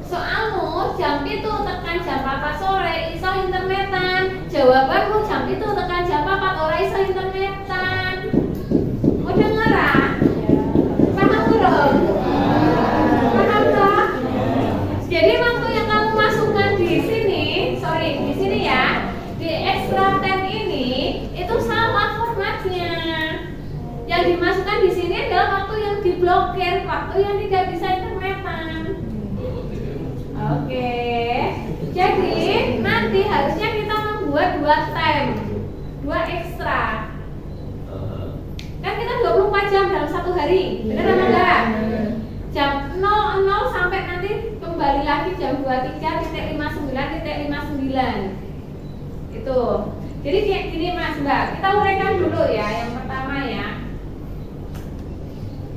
Soalmu jam 7 tekan jam 4 sore iso internetan. Jawabanmu jam 7 tekan jam 4 ora iso internetan. Mau denger ah? Paham belum? Paham toh? Jadi waktu yang kamu masukkan di sini ya, di extra time ini itu salah formatnya. Yang dimasukkan di sini adalah waktu yang diblokir, waktu yang tidak bisa internetan. Oke. Jadi nanti harusnya kita membuat 2 time, 2 ekstra. Kan kita 24 jam dalam satu hari, benar apa enggak? Jam 00 sampai nanti kembali lagi jam 23.59.59. Itu. Jadi kayak gini Mas Mbak, kita uraikan dulu ya yang pertama ya.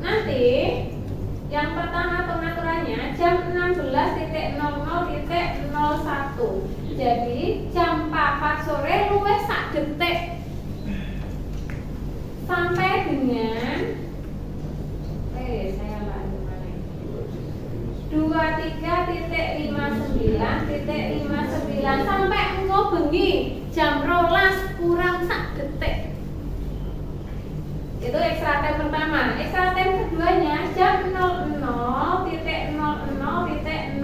Nanti yang pertama pengaturannya jam 16.00.01. Jadi jam 4 sore luwih sak detik sampai dengan saya lanjut mana? 23.59.59 sampai bengi jam 12 kurang sak detik. Itu ekstra time pertama. Ekstra time keduanya jam 00.00.00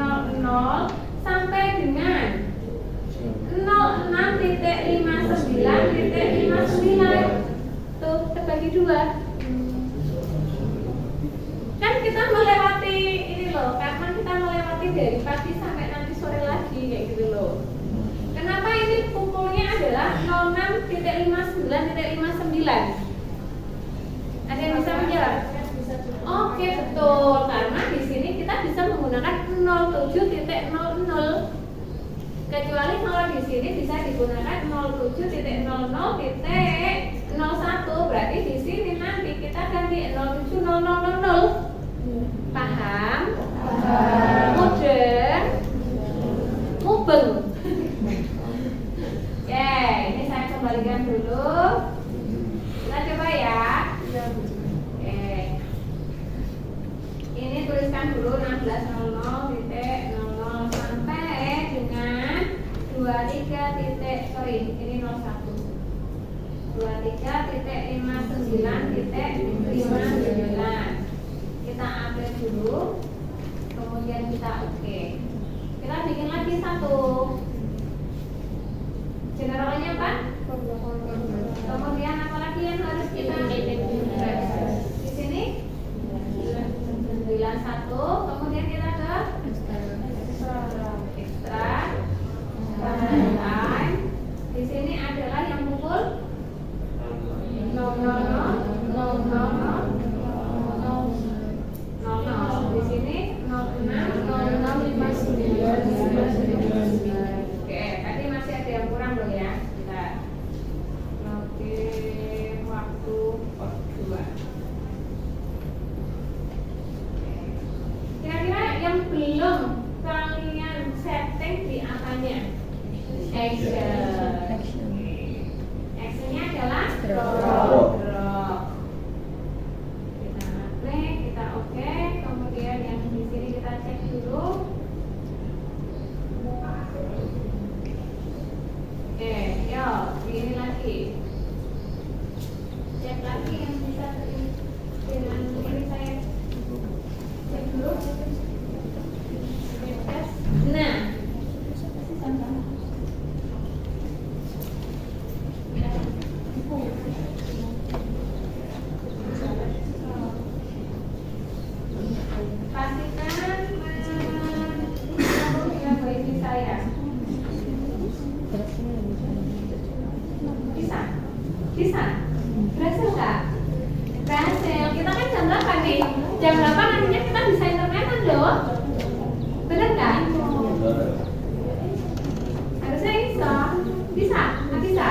sampai dengan 06.59.59. Tuh terbagi 2. Kan kita melewati ini loh, karena kita melewati dari pagi sampai nanti sore lagi kayak gitu loh. Kenapa ini pukulnya adalah 06.59.59? Ada yang bisa menjawab? Oke betul, karena di sini kita bisa menggunakan 07.00 Kecuali kalau di sini bisa digunakan 07.00.01, berarti di sini nanti kita ganti 07.00.00. Paham? Mudeng? Mubeng? Oke, ini saya kembalikan dulu. Kita coba ya. Oke. Ini tuliskan dulu 16.00.00 sampai dengan 23.59.59. Kita update dulu, kemudian kita oke. Kita bikin lagi satu. Generalnya apa? Kemudian apa lagi yang harus kita di sini? 91. Kemudian kita ke ekstra time. Di sini adalah yang pukul 00.00. Di sini 06.0059. Oke, tadi masih ada yang kurang loh ya. Kita oke, waktu 2. Kira-kira yang belum kalian setting di apanya? Action. Actionnya adalah drop. Kita klik, kita oke. Kemudian yang di sini kita cek dulu. Oke, yuk, ini lagi. Cek lagi yang bisa dengan ini saya cek dulu. Nah, pastikan wifi saya. Bisa? Berhasil nggak? Berhasil. Kita kan jam 8 nih. Jam 8 artinya kita bisa internetan loh. Bener kan? Harusnya bisa. Bisa? Nggak bisa?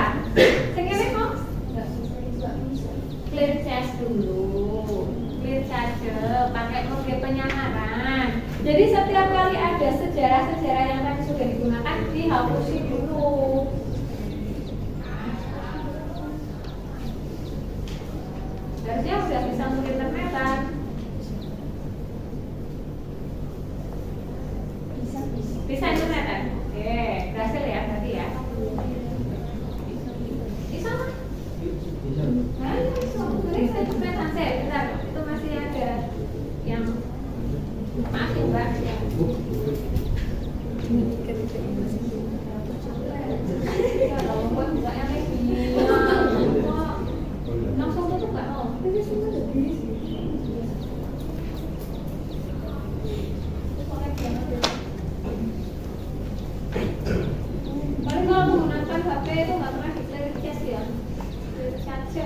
Sekali kok? Clear cache dulu. Clear cache pakai mode penyamaran. Jadi setiap kali ada sejarah-sejarah yang tadi sudah digunakan, dihapusin dulu. Harusnya udah bisa mungkin internetan. Bisa internetan? Oke, berhasil ya berarti ya. Bisa mah? Nah, bisa internetan. Bentar, itu masih ada yang maaf ya Mbak. Langsung tutup nggak? Oh, ini semua udah diisi. Paling kalau menggunakan HP itu nggak pernah di-clear cache ya, clear cache.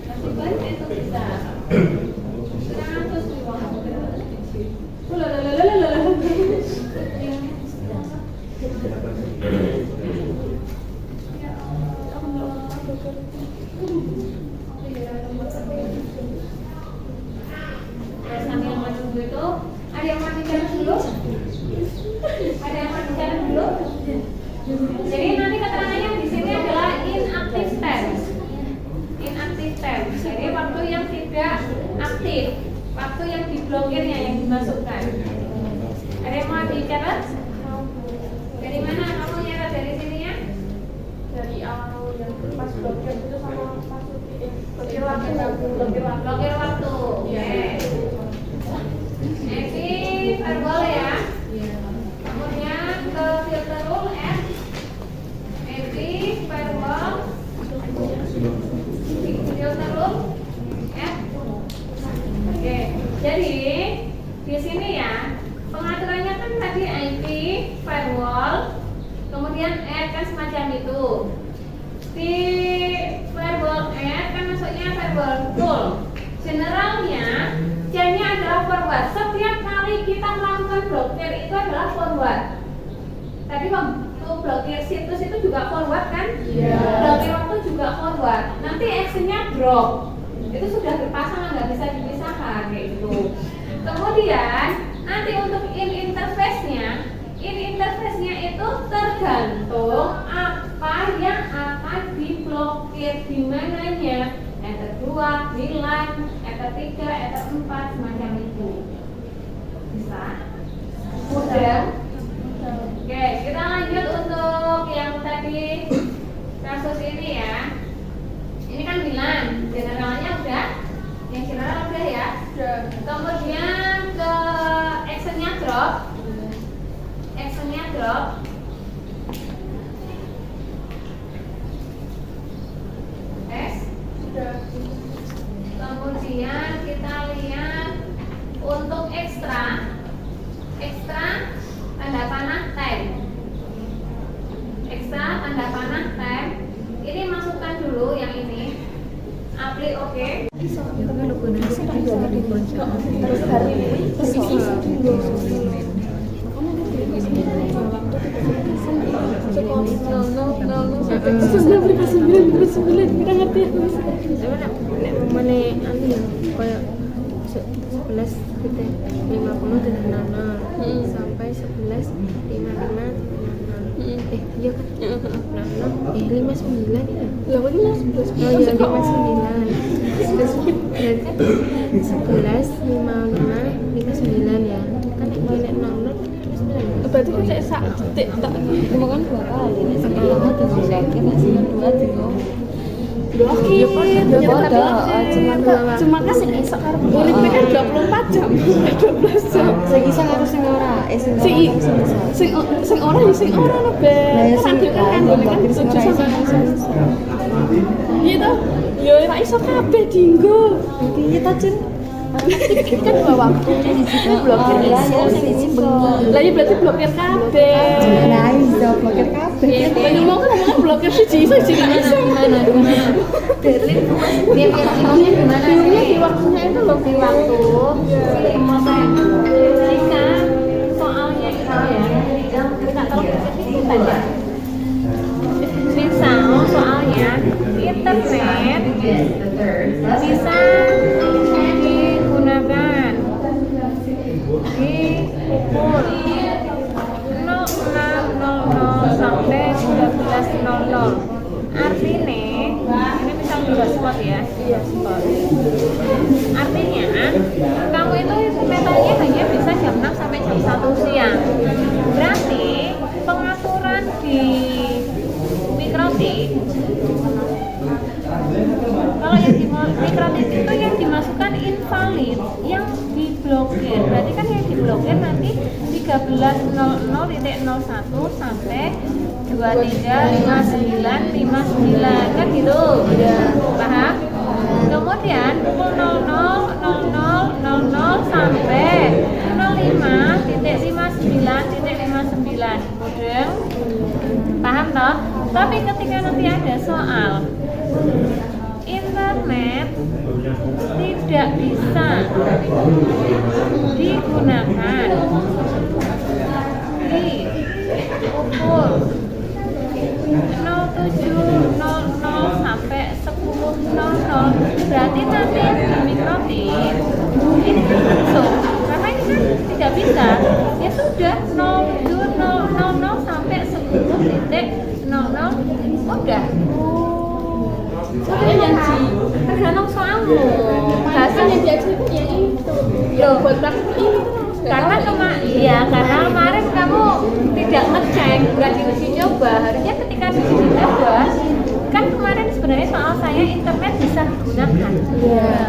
Masih banyak itu bisa. 100 di bawah. Sambil menunggu itu, ada yang mau bicara dulu? Ada yang mau bicara dulu? Jadi nanti keterangannya di sini adalah inactive tense. Inactive tense. Jadi waktu yang tidak aktif, waktu yang diblokirnya yang dimasukkan. Ada yang mau bicara? Dari mana kamu nyarat dari sininya? Dari awal yang pas blokir itu sama masukin Blokir waktu. Blokir waktu. Oke. Evi verbal ya. Kemudian ke filter rule F. Evi verbal. Filter rule F. Oke. Jadi di sini ya pengaturannya kan tadi IP, firewall, kemudian add kan semacam itu. Di firewall add kan masuknya firewall full. Generalnya C-nya adalah forward. Setiap kali kita melakukan blokir itu adalah forward. Tadi waktu blokir situs itu juga forward kan? Iya. Blokir waktu juga forward. Nanti action-nya drop. Itu sudah berpasangan, nggak bisa dipisahkan kayak gitu. Kemudian nanti untuk in interface-nya itu tergantung apa yang akan diblokir di mananya. Ether 2, VLAN, Ether 3, Ether 4, semacam itu. Bisa? Mudah? Oke, kita lanjut untuk yang tadi kasus ini ya. Ini kan VLAN, generalnya udah. Yang general udah ya. Kemudian ke actionnya drop. Kemudian kita lihat untuk ekstra tanda panah time. Ekstra tanda panah time. Ini masukkan dulu yang ini. Apply oke. kita ngerti mana anu yang kayak 11 gitu 50 dengan 00 sampai 11 55 iya kan 59 ya lah kok ini 11 oh iya 59 terus berarti 11 55 59 ya kan ini 00 berarti kan saya sak detik tak ngomongkan 2 kali nek sekarang tuh saya masih 2 tuh blokir cuma kan sing iso karo boleh kan 24 jam 12 jam sing iso karo sing ora sing ora lho ben kan boleh kan 7 sampai iya toh yo ora iso kabeh dinggo iya ta Cun kan dua waktu di situ blokir iso sing bengi lah iya berarti blokir kabeh nah iso blokir kabeh banyak mau kan blokir siji iso Gimana? Berlin dia timnya gimana? timnya di waktunya itu loh Di waktu jika soalnya itu ya kita tahu itu tadi misal soalnya internet bisa digunakan di pukul 06.00 sampai 12.00. Artinya ini misal dua spot ya. Iya spot. Artinya kamu itu metanya hanya bisa jam 6 sampai jam 1 siang. Berarti pengaturan di mikrotik kalau yang di mikrotik itu yang dimasukkan invalid, yang diblokir. Berarti kan yang diblokir nanti 13.00.01 sampai 23.59.59 kan gitu. Paham? Kemudian pukul 00.00 sampai 05.59.59. Mudeng? Paham toh? Tapi ketika nanti ada soal internet tidak bisa digunakan di pukul 07.00 sampai 10.00, berarti nanti di mikrotik ini langsung karena ini kan tidak bisa, ya sudah 07.00 sampai 10.00 udah. soalnya janji Tergantung soalmu. bahasa yang diajar itu yang itu yang buat praktik ini Karena kemarin kamu tidak ngecek, nggak diuji coba. Harusnya ketika diuji coba, kan kemarin sebenarnya soal saya internet bisa digunakan.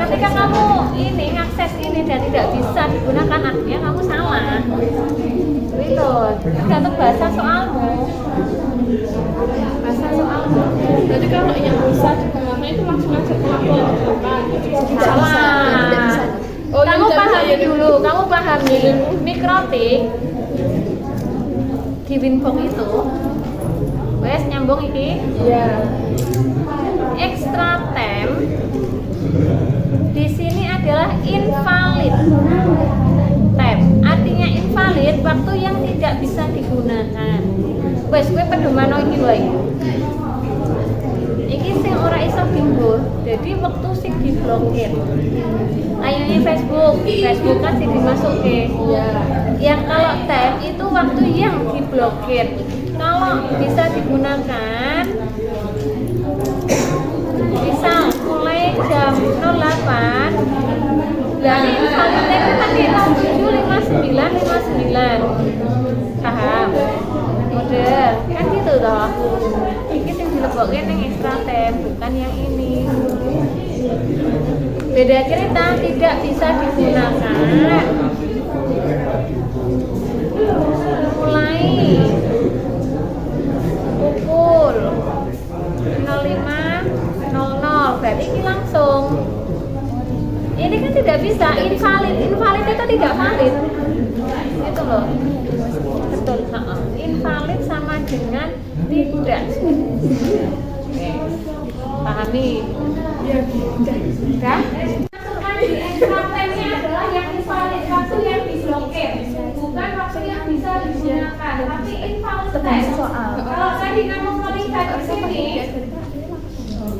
Ketika kamu ini akses ini dan tidak bisa digunakan, artinya kamu salah. Gitu. Tergantung bahasa soalmu. Bahasa soalmu. berarti kalau yang bisa digunakan itu langsung aja pengakuan Salah. Oh, Kamu yang pahami bisa dulu, kamu pahami mikrotik di Winbox itu. Wes nyambung iki. iya Extra time di sini adalah invalid tab. Artinya invalid waktu yang tidak bisa digunakan. Wes kowe pedoman iki wae. Iki sing ora iso dienggo. Jadi waktu sing diblokir. Ayune Facebook kan sing dimasukke. Iya. Yang kalau tab itu waktu yang diblokir. Kalau bisa digunakan misal mulai jam 08 dari validnya itu tadi 075959 paham? Model kan gitu toh. Ini yang dileboknya yang extra tab bukan yang ini. Beda cerita, tidak bisa digunakan mulai pukul 05.00 berarti ini langsung. Ini kan tidak bisa, invalid itu tidak valid itu loh. Betul, invalid sama dengan tidak. Oke, pahami? Udah? Masukkan di extra tab-nya adalah yang invalid, waktu yang diblokir, bukan waktu yang bisa digunakan, tapi invalid tab. Kalau tadi kamu melihat di sini,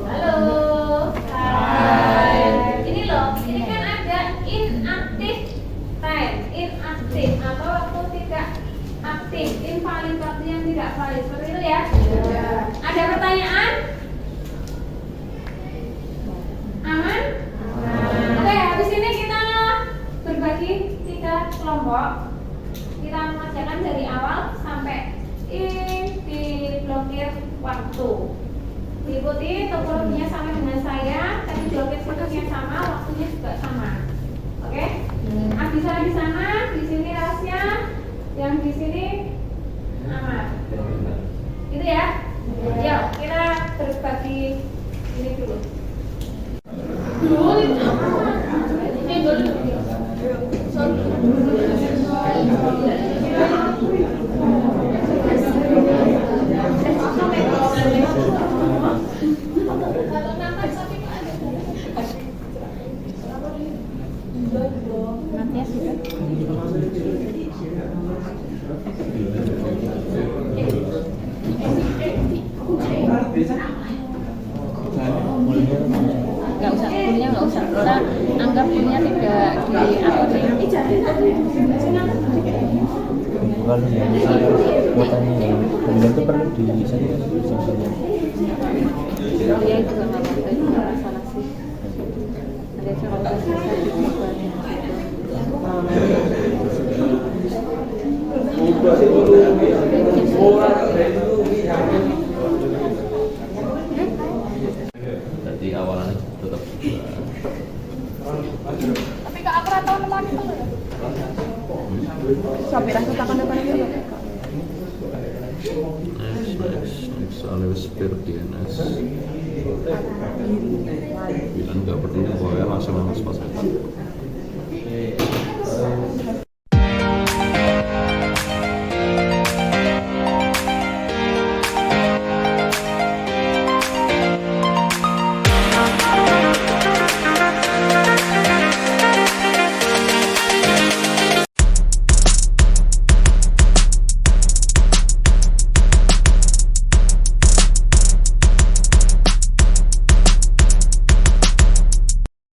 halo, hai, ini loh, ini kan ada inactive tab, inactive atau waktu tidak aktif, invalid waktu yang tidak valid, seperti itu ya. Ada pertanyaan? Aman? Oke, habis ini kita berbagi 3 kelompok. Kita mengerjakan dari awal sampai diblokir waktu. Diikuti topologinya sama dengan saya, tadi blokir situsnya sama, waktunya juga sama. Oke? Bisa di sana, di sini rahasia, yang di sini aman. Gitu ya? Yuk, kita berbagi ini dulu. Nggak usah, punya nggak usah. Kita anggap punya tidak Kalau yang misalnya kuotanya yang kemudian itu perlu disesuaikan. Dia juga nggak masalah sih. Ada cara bisa Jadi awalannya tetap Tapi kak aku ora tau nemoni to lho. Sampai rasa takon depan itu. soalnya spare DNS bilang nggak perlu pokoknya langsung pas